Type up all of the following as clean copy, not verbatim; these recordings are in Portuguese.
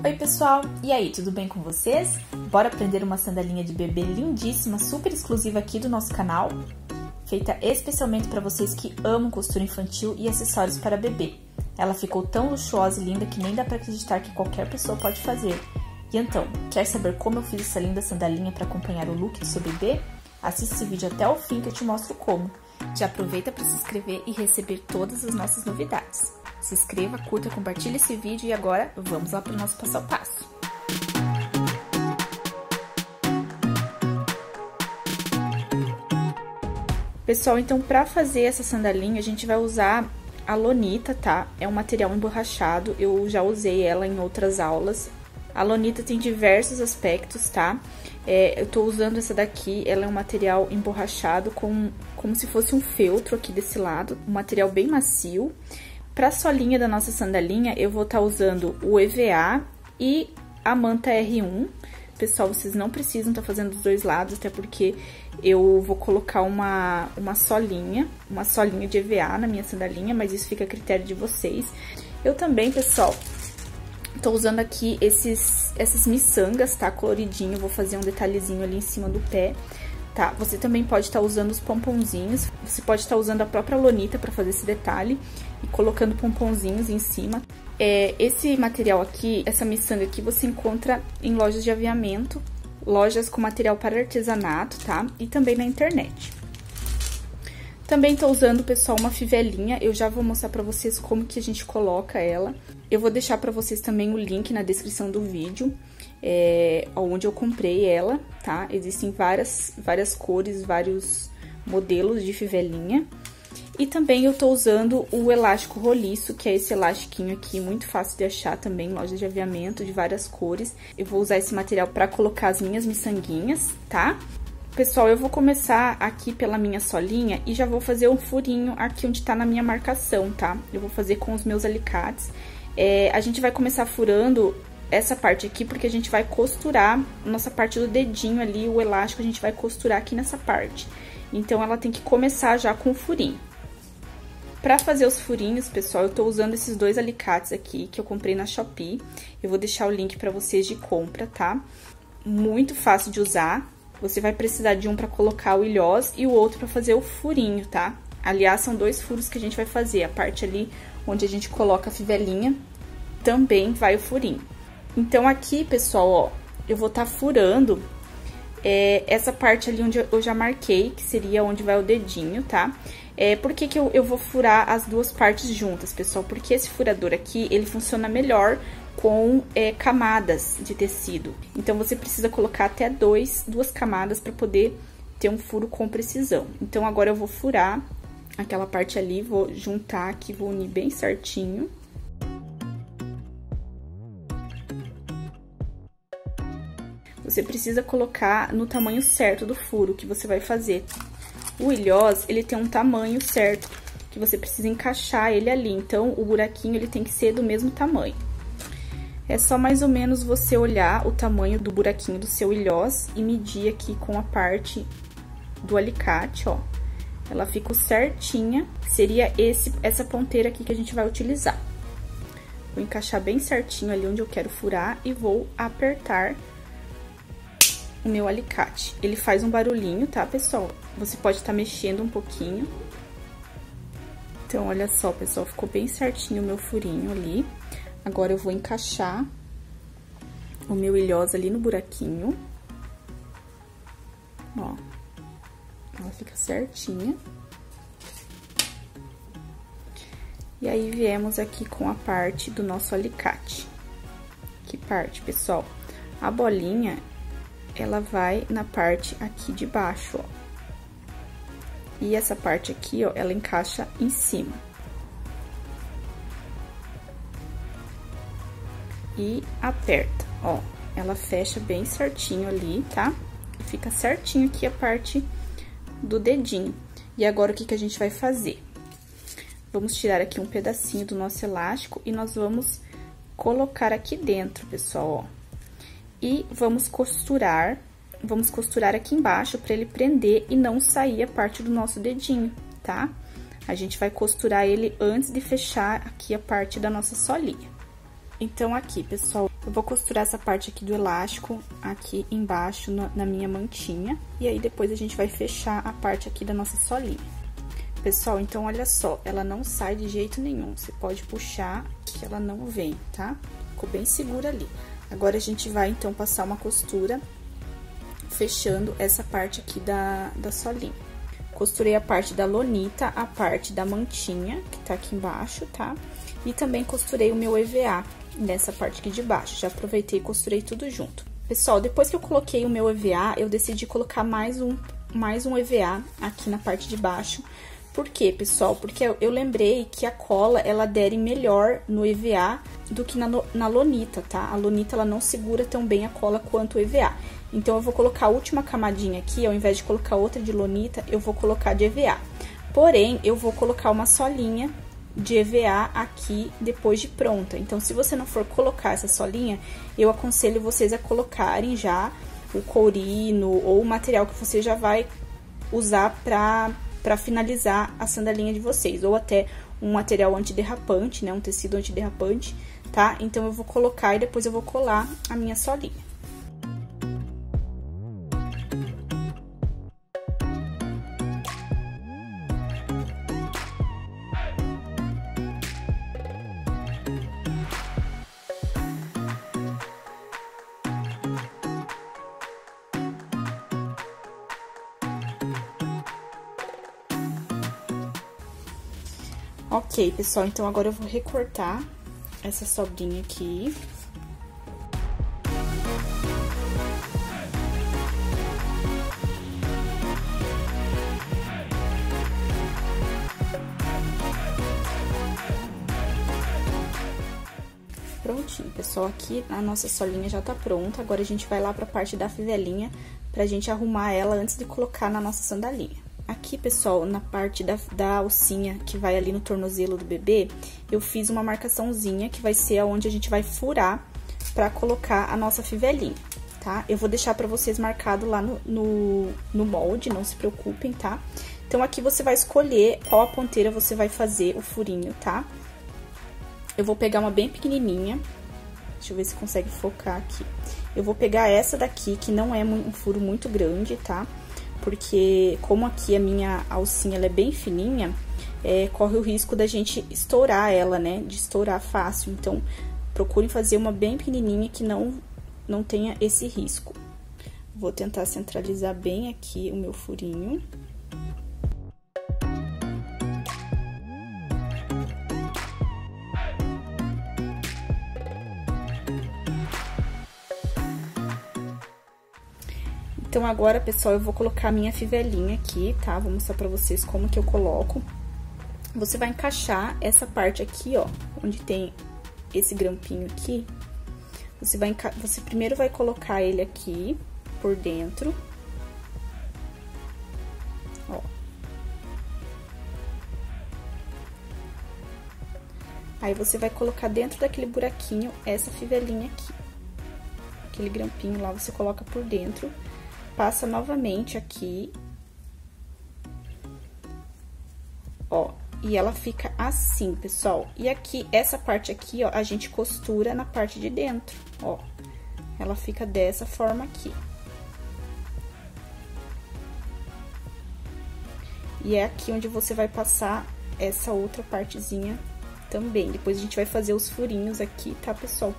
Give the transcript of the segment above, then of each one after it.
Oi pessoal, e aí, tudo bem com vocês? Bora aprender uma sandalinha de bebê lindíssima, super exclusiva aqui do nosso canal, feita especialmente para vocês que amam costura infantil e acessórios para bebê. Ela ficou tão luxuosa e linda que nem dá para acreditar que qualquer pessoa pode fazer. E então, quer saber como eu fiz essa linda sandalinha para acompanhar o look do seu bebê? Assista esse vídeo até o fim que eu te mostro como. Já aproveita para se inscrever e receber todas as nossas novidades. Se inscreva, curta, compartilhe esse vídeo e agora vamos lá para o nosso passo a passo. Pessoal, então para fazer essa sandalinha a gente vai usar a lonita, tá? É um material emborrachado, eu já usei ela em outras aulas. A lonita tem diversos aspectos, tá? Eu tô usando essa daqui, ela é um material emborrachado como se fosse um feltro aqui desse lado, um material bem macio. Pra solinha da nossa sandalinha, eu vou estar usando o EVA e a manta R1. Pessoal, vocês não precisam estar fazendo dos dois lados, até porque eu vou colocar uma solinha de EVA na minha sandalinha, mas isso fica a critério de vocês. Eu também, pessoal, tô usando aqui essas miçangas, tá? Coloridinho, vou fazer um detalhezinho ali em cima do pé, tá? Você também pode estar usando os pomponzinhos, você pode estar usando a própria lonita pra fazer esse detalhe e colocando pomponzinhos em cima. Esse material aqui, essa miçanga aqui, você encontra em lojas de aviamento, lojas com material para artesanato, tá? E também na internet. Também tô usando, pessoal, uma fivelinha, eu já vou mostrar pra vocês como que a gente coloca ela. Eu vou deixar pra vocês também o link na descrição do vídeo, onde eu comprei ela, tá? Existem várias cores, vários modelos de fivelinha. E também eu tô usando o elástico roliço, que é esse elastiquinho aqui, muito fácil de achar também em lojas de aviamento, de várias cores. Eu vou usar esse material pra colocar as minhas miçanguinhas, tá? Pessoal, eu vou começar aqui pela minha solinha e já vou fazer um furinho aqui onde tá na minha marcação, tá? Eu vou fazer com os meus alicates. A gente vai começar furando essa parte aqui porque a gente vai costurar a nossa parte do dedinho ali, o elástico a gente vai costurar aqui nessa parte. Então, ela tem que começar já com o furinho. Pra fazer os furinhos, pessoal, eu tô usando esses dois alicates aqui que eu comprei na Shopee. Eu vou deixar o link pra vocês de compra, tá? Muito fácil de usar. Você vai precisar de um pra colocar o ilhós e o outro pra fazer o furinho, tá? Aliás, são dois furos que a gente vai fazer. A parte ali onde a gente coloca a fivelinha, também vai o furinho. Então, aqui, pessoal, ó, eu vou tá furando essa parte ali onde eu já marquei, que seria onde vai o dedinho, tá? Por que que eu vou furar as duas partes juntas, pessoal? Porque esse furador aqui, ele funciona melhor com camadas de tecido. Então, você precisa colocar até duas camadas para poder ter um furo com precisão. Então, agora eu vou furar aquela parte ali, vou juntar aqui, vou unir bem certinho. Você precisa colocar no tamanho certo do furo que você vai fazer. O ilhós, ele tem um tamanho certo, que você precisa encaixar ele ali. Então, o buraquinho, ele tem que ser do mesmo tamanho. É só mais ou menos você olhar o tamanho do buraquinho do seu ilhós e medir aqui com a parte do alicate, ó. Ela fica certinha, seria essa ponteira aqui que a gente vai utilizar. Vou encaixar bem certinho ali onde eu quero furar e vou apertar o meu alicate. Ele faz um barulhinho, tá, pessoal? Você pode estar mexendo um pouquinho. Então, olha só, pessoal, ficou bem certinho o meu furinho ali. Agora, eu vou encaixar o meu ilhós ali no buraquinho. Ó, ela fica certinha. E aí, viemos aqui com a parte do nosso alicate. Que parte, pessoal? A bolinha, ela vai na parte aqui de baixo, ó. E essa parte aqui, ó, ela encaixa em cima. E aperta, ó. Ela fecha bem certinho ali, tá? E fica certinho aqui a parte do dedinho. E agora, o que que a gente vai fazer? Vamos tirar aqui um pedacinho do nosso elástico e nós vamos colocar aqui dentro, pessoal, ó. E vamos costurar aqui embaixo pra ele prender e não sair a parte do nosso dedinho, tá? A gente vai costurar ele antes de fechar aqui a parte da nossa solinha. Então, aqui, pessoal, Eu vou costurar essa parte aqui do elástico aqui embaixo na minha mantinha. E aí, depois a gente vai fechar a parte aqui da nossa solinha. Pessoal, então, olha só, ela não sai de jeito nenhum. Você pode puxar que ela não vem, tá? Ficou bem segura ali. Agora, a gente vai, então, passar uma costura fechando essa parte aqui da solinha. Costurei a parte da lonita, a parte da mantinha, que tá aqui embaixo, tá? E também costurei o meu EVA nessa parte aqui de baixo. Já aproveitei e costurei tudo junto. Pessoal, depois que eu coloquei o meu EVA, eu decidi colocar mais um EVA aqui na parte de baixo. Por quê, pessoal? Porque eu lembrei que a cola, ela adere melhor no EVA do que na lonita, tá? A lonita, ela não segura tão bem a cola quanto o EVA. Então, eu vou colocar a última camadinha aqui, ao invés de colocar outra de lonita, eu vou colocar de EVA. Porém, eu vou colocar uma solinha de EVA aqui depois de pronta. Então, se você não for colocar essa solinha, eu aconselho vocês a colocarem já o courino ou o material que você já vai usar para finalizar a sandalinha de vocês, ou até um material antiderrapante, né, um tecido antiderrapante, tá? Então, eu vou colocar e depois eu vou colar a minha solinha. Ok, pessoal, então agora eu vou recortar essa sobrinha aqui. Prontinho, pessoal, aqui a nossa solinha já tá pronta. Agora a gente vai lá pra parte da fivelinha pra gente arrumar ela antes de colocar na nossa sandalinha. Aqui, pessoal, na parte da alcinha que vai ali no tornozelo do bebê, eu fiz uma marcaçãozinha que vai ser aonde a gente vai furar pra colocar a nossa fivelinha, tá? Eu vou deixar pra vocês marcado lá no molde, não se preocupem, tá? Então, aqui você vai escolher qual a ponteira você vai fazer o furinho, tá? Eu vou pegar uma bem pequenininha, deixa eu ver se consegue focar aqui. Eu vou pegar essa daqui, que não é um furo muito grande, tá? Porque como aqui a minha alcinha ela é bem fininha, corre o risco da gente estourar ela, né? De estourar fácil. Então, procurem fazer uma bem pequenininha que não tenha esse risco. Vou tentar centralizar bem aqui o meu furinho. Então, agora, pessoal, eu vou colocar a minha fivelinha aqui, tá? Vou mostrar pra vocês como que eu coloco. Você vai encaixar essa parte aqui, ó, onde tem esse grampinho aqui. Você primeiro vai colocar ele aqui por dentro. Ó. Aí, você vai colocar dentro daquele buraquinho essa fivelinha aqui. Aquele grampinho lá, você coloca por dentro. Passa novamente aqui, ó, e ela fica assim, pessoal. E aqui, essa parte aqui, ó, a gente costura na parte de dentro, ó. Ela fica dessa forma aqui. E é aqui onde você vai passar essa outra partezinha também. Depois a gente vai fazer os furinhos aqui, tá, pessoal?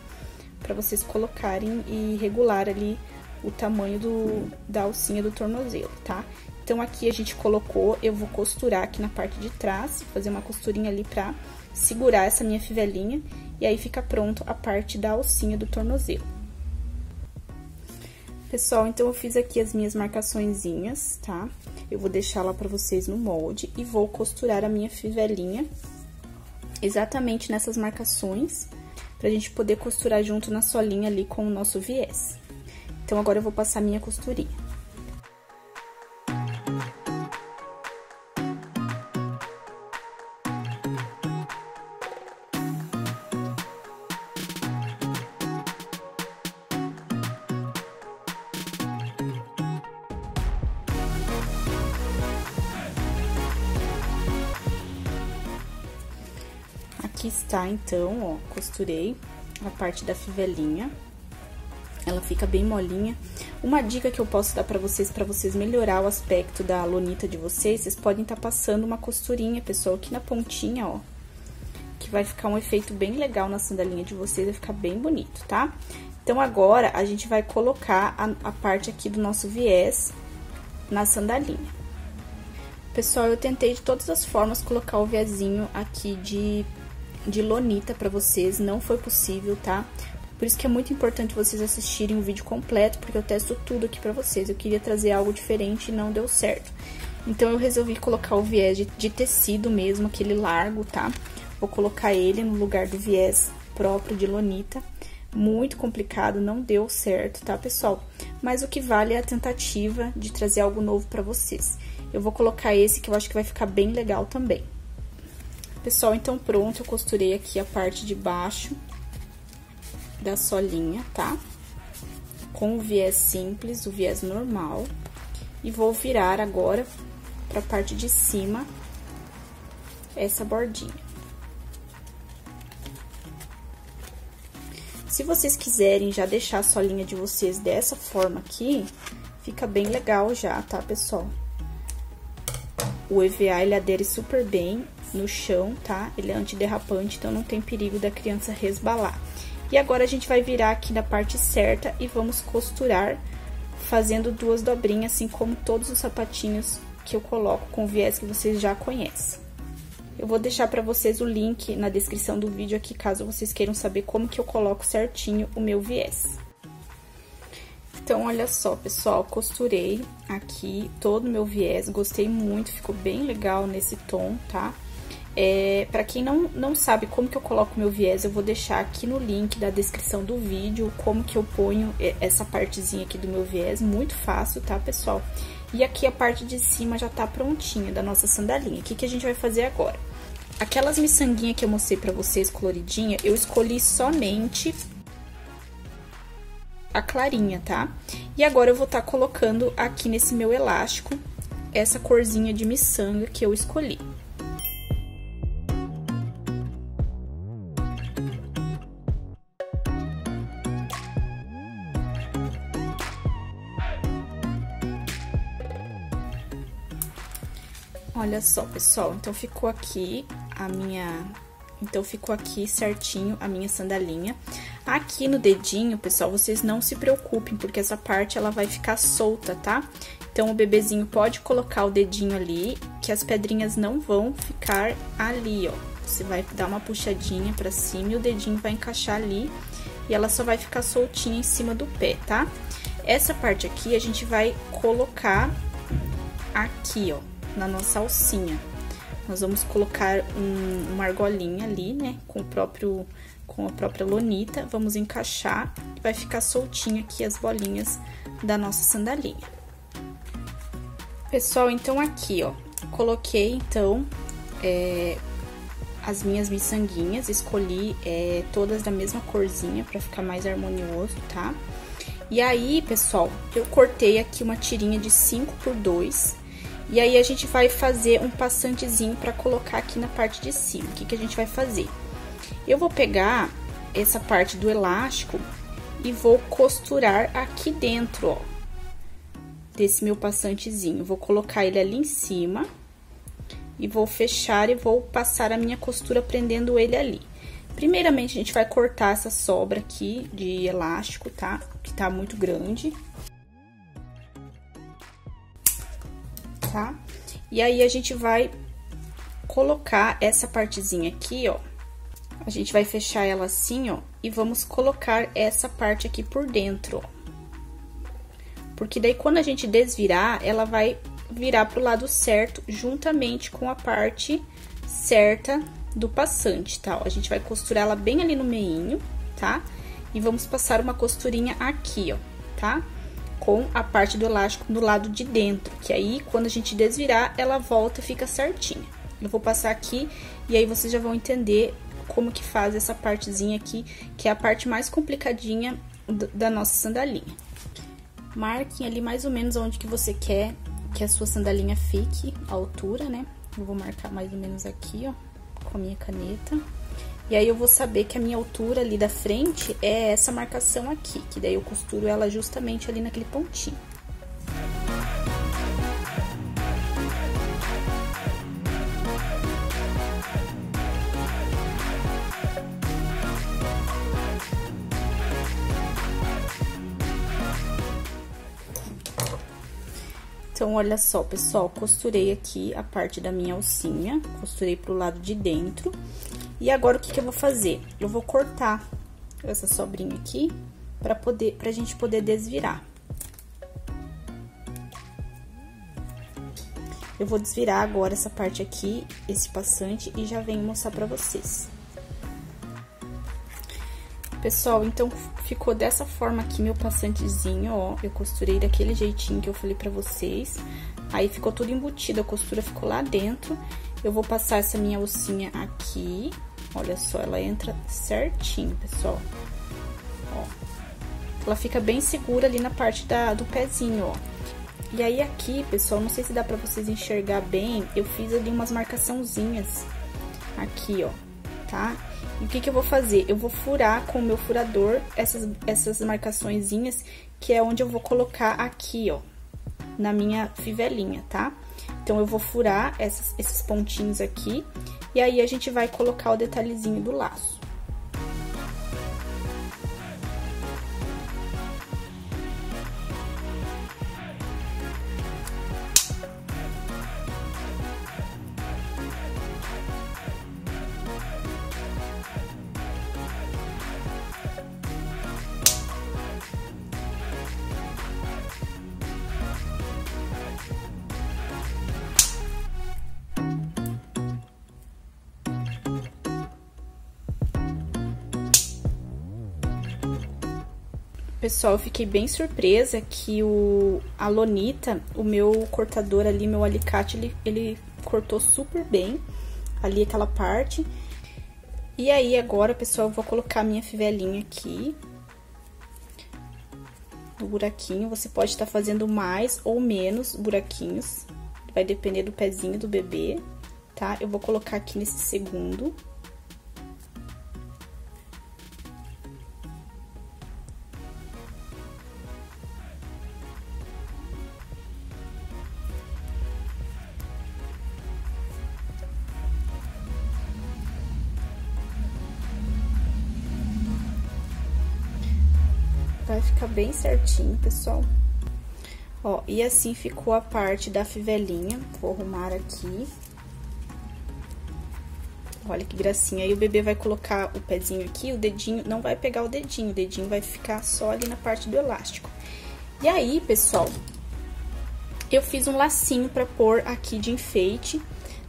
Pra vocês colocarem e regular ali o tamanho da alcinha do tornozelo, tá? Então, aqui a gente colocou, eu vou costurar aqui na parte de trás, fazer uma costurinha ali pra segurar essa minha fivelinha, e aí fica pronto a parte da alcinha do tornozelo. Pessoal, então, eu fiz aqui as minhas marcaçõezinhas, tá? Eu vou deixar lá pra vocês no molde e vou costurar a minha fivelinha exatamente nessas marcações, pra gente poder costurar junto na solinha ali com o nosso viés. Então, agora eu vou passar minha costurinha. Aqui está, então, ó, costurei. a parte da fivelinha. Ela fica bem molinha. Uma dica que eu posso dar pra vocês melhorar o aspecto da lonita de vocês podem estar passando uma costurinha, pessoal, aqui na pontinha, ó. Que vai ficar um efeito bem legal na sandalinha de vocês, vai ficar bem bonito, tá? Então, agora, a gente vai colocar a parte aqui do nosso viés na sandalinha. Pessoal, eu tentei de todas as formas colocar o viésinho aqui de lonita pra vocês, não foi possível, tá? Por isso que é muito importante vocês assistirem o vídeo completo, porque eu testo tudo aqui pra vocês. Eu queria trazer algo diferente e não deu certo. Então, eu resolvi colocar o viés de tecido mesmo, aquele largo, tá? Vou colocar ele no lugar do viés próprio de lonita. Muito complicado, não deu certo, tá, pessoal? Mas o que vale é a tentativa de trazer algo novo pra vocês. Eu vou colocar esse que eu acho que vai ficar bem legal também. Pessoal, então pronto, eu costurei aqui a parte de baixo da solinha, tá? Com o viés simples, o viés normal. E vou virar agora pra parte de cima essa bordinha. Se vocês quiserem já deixar a solinha de vocês dessa forma aqui, fica bem legal já, tá, pessoal? O EVA, ele adere super bem no chão, tá? Ele é antiderrapante, então não tem perigo da criança resbalar. E agora, a gente vai virar aqui na parte certa e vamos costurar fazendo duas dobrinhas, assim como todos os sapatinhos que eu coloco com viés que vocês já conhecem. Eu vou deixar pra vocês o link na descrição do vídeo aqui, caso vocês queiram saber como que eu coloco certinho o meu viés. Então, olha só, pessoal, costurei aqui todo o meu viés, gostei muito, ficou bem legal nesse tom, tá? Pra quem não sabe como que eu coloco meu viés, eu vou deixar aqui no link da descrição do vídeo como que eu ponho essa partezinha aqui do meu viés, muito fácil, tá, pessoal? E aqui a parte de cima já tá prontinha da nossa sandalinha. O que que a gente vai fazer agora? Aquelas miçanguinhas que eu mostrei pra vocês, coloridinha, eu escolhi somente a clarinha, tá? E agora eu vou tá colocando aqui nesse meu elástico essa corzinha de miçanga que eu escolhi. Olha só, pessoal, então ficou aqui certinho a minha sandalinha. Aqui no dedinho, pessoal, vocês não se preocupem, porque essa parte ela vai ficar solta, tá? Então, o bebezinho pode colocar o dedinho ali, que as pedrinhas não vão ficar ali, ó. Você vai dar uma puxadinha pra cima e o dedinho vai encaixar ali, e ela só vai ficar soltinha em cima do pé, tá? Essa parte aqui, a gente vai colocar aqui, ó, na nossa alcinha. Nós vamos colocar uma argolinha ali, né, com a própria lonita, vamos encaixar e vai ficar soltinho aqui as bolinhas da nossa sandalinha. Pessoal, então aqui, ó, coloquei, então, as minhas miçanguinhas, escolhi todas da mesma corzinha pra ficar mais harmonioso, tá? E aí, pessoal, eu cortei aqui uma tirinha de 5x2. E aí, a gente vai fazer um passantezinho pra colocar aqui na parte de cima. O que que a gente vai fazer? Eu vou pegar essa parte do elástico e vou costurar aqui dentro, ó, desse meu passantezinho. Vou colocar ele ali em cima e vou fechar e vou passar a minha costura prendendo ele ali. Primeiramente, a gente vai cortar essa sobra aqui de elástico, tá? Que tá muito grande. Tá? E aí, a gente vai colocar essa partezinha aqui, ó. A gente vai fechar ela assim, ó, e vamos colocar essa parte aqui por dentro, ó. Porque daí, quando a gente desvirar, ela vai virar pro lado certo, juntamente com a parte certa do passante, tá? Ó, a gente vai costurar ela bem ali no meinho, tá? E vamos passar uma costurinha aqui, ó, tá? Com a parte do elástico do lado de dentro, que aí, quando a gente desvirar, ela volta e fica certinha. Eu vou passar aqui, e aí vocês já vão entender como que faz essa partezinha aqui, que é a parte mais complicadinha da nossa sandalinha. Marquem ali mais ou menos onde que você quer que a sua sandalinha fique, a altura, né? Eu vou marcar mais ou menos aqui, ó, com a minha caneta. E aí eu vou saber que a minha altura ali da frente é essa marcação aqui, que daí eu costuro ela justamente ali naquele pontinho. Então, olha só, pessoal, costurei aqui a parte da minha alcinha, costurei pro lado de dentro. E agora, o que que eu vou fazer? Eu vou cortar essa sobrinha aqui, pra gente poder desvirar. Eu vou desvirar agora essa parte aqui, esse passante, e já venho mostrar pra vocês. Pessoal, então, ficou dessa forma aqui meu passantezinho, ó. Eu costurei daquele jeitinho que eu falei pra vocês. Aí, ficou tudo embutido, a costura ficou lá dentro. Eu vou passar essa minha alcinha aqui. Olha só, ela entra certinho, pessoal. Ó. Ela fica bem segura ali na parte do pezinho, ó. E aí, aqui, pessoal, não sei se dá pra vocês enxergar bem, eu fiz ali umas marcaçãozinhas aqui, ó, tá? E o que que eu vou fazer? Eu vou furar com o meu furador essas marcaçõezinhas, que é onde eu vou colocar aqui, ó, na minha fivelinha, tá? Então, eu vou furar esses pontinhos aqui, e aí a gente vai colocar o detalhezinho do laço. Pessoal, eu fiquei bem surpresa que a lonita, o meu cortador ali, meu alicate, ele cortou super bem ali aquela parte. E aí, agora, pessoal, eu vou colocar a minha fivelinha aqui no buraquinho. Você pode estar fazendo mais ou menos buraquinhos, vai depender do pezinho do bebê, tá? Eu vou colocar aqui nesse segundo. Vai ficar bem certinho, pessoal. Ó, e assim ficou a parte da fivelinha. Vou arrumar aqui. Olha que gracinha. Aí o bebê vai colocar o pezinho aqui, o dedinho não vai pegar o dedinho vai ficar só ali na parte do elástico. E aí, pessoal, eu fiz um lacinho pra pôr aqui de enfeite,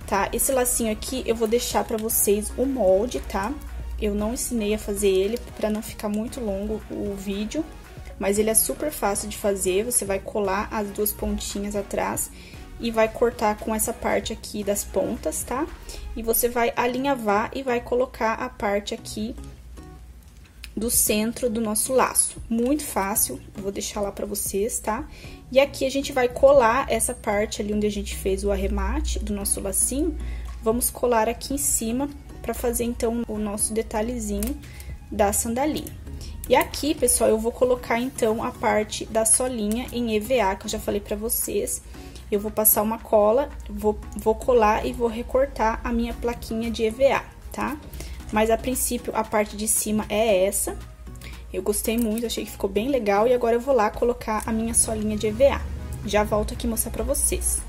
tá? Esse lacinho aqui eu vou deixar pra vocês o molde, tá? Eu não ensinei a fazer ele pra não ficar muito longo o vídeo, mas ele é super fácil de fazer. Você vai colar as duas pontinhas atrás e vai cortar com essa parte aqui das pontas, tá? E você vai alinhavar e vai colocar a parte aqui do centro do nosso laço. Muito fácil, eu vou deixar lá pra vocês, tá? E aqui a gente vai colar essa parte ali onde a gente fez o arremate do nosso lacinho, vamos colar aqui em cima pra fazer, então, o nosso detalhezinho da sandalinha. E aqui, pessoal, eu vou colocar, então, a parte da solinha em EVA, que eu já falei pra vocês. Eu vou passar uma cola, vou colar e vou recortar a minha plaquinha de EVA, tá? Mas, a princípio, a parte de cima é essa. Eu gostei muito, achei que ficou bem legal. E agora, eu vou lá colocar a minha solinha de EVA. Já volto aqui mostrar pra vocês.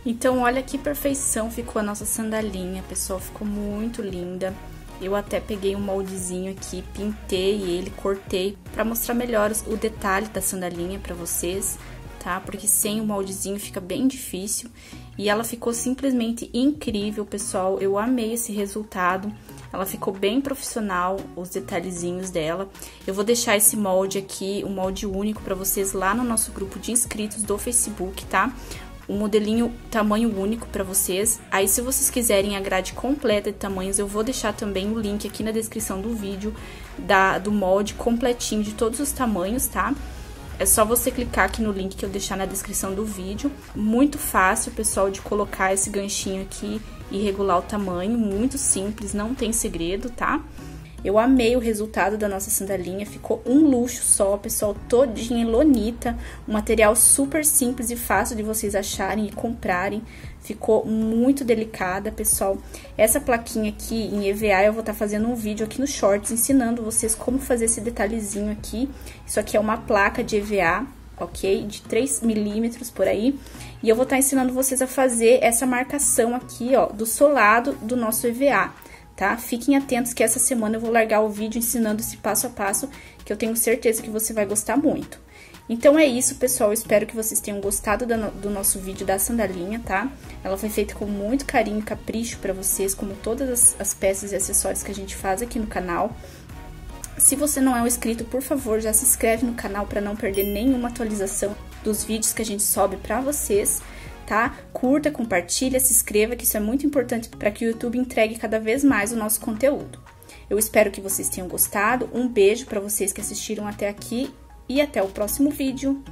Então, olha que perfeição ficou a nossa sandalinha, pessoal, ficou muito linda. Eu até peguei um moldezinho aqui, pintei ele, cortei, pra mostrar melhor o detalhe da sandalinha pra vocês, tá? Porque sem o moldezinho fica bem difícil. E ela ficou simplesmente incrível, pessoal, eu amei esse resultado. Ela ficou bem profissional, os detalhezinhos dela. Eu vou deixar esse molde aqui, um molde único pra vocês lá no nosso grupo de inscritos do Facebook, tá? Um modelinho tamanho único pra vocês. Aí, se vocês quiserem a grade completa de tamanhos, eu vou deixar também o link aqui na descrição do vídeo do molde completinho de todos os tamanhos, tá? É só você clicar aqui no link que eu deixar na descrição do vídeo. Muito fácil, pessoal, de colocar esse ganchinho aqui e regular o tamanho. Muito simples, não tem segredo, tá? Eu amei o resultado da nossa sandalinha, ficou um luxo só, pessoal, todinha em lonita, um material super simples e fácil de vocês acharem e comprarem, ficou muito delicada, pessoal. Essa plaquinha aqui em EVA eu vou estar fazendo um vídeo aqui no Shorts ensinando vocês como fazer esse detalhezinho aqui. Isso aqui é uma placa de EVA, ok? De 3 milímetros por aí. E eu vou estar ensinando vocês a fazer essa marcação aqui, ó, do solado do nosso EVA. Tá? Fiquem atentos que essa semana eu vou largar o vídeo ensinando esse passo a passo, que eu tenho certeza que você vai gostar muito. Então é isso, pessoal, eu espero que vocês tenham gostado do nosso vídeo da sandalinha, tá? Ela foi feita com muito carinho e capricho pra vocês, como todas as peças e acessórios que a gente faz aqui no canal. Se você não é um inscrito, por favor, já se inscreve no canal pra não perder nenhuma atualização dos vídeos que a gente sobe pra vocês. Tá? Curta, compartilha, se inscreva, que isso é muito importante para que o YouTube entregue cada vez mais o nosso conteúdo. Eu espero que vocês tenham gostado, um beijo para vocês que assistiram até aqui e até o próximo vídeo.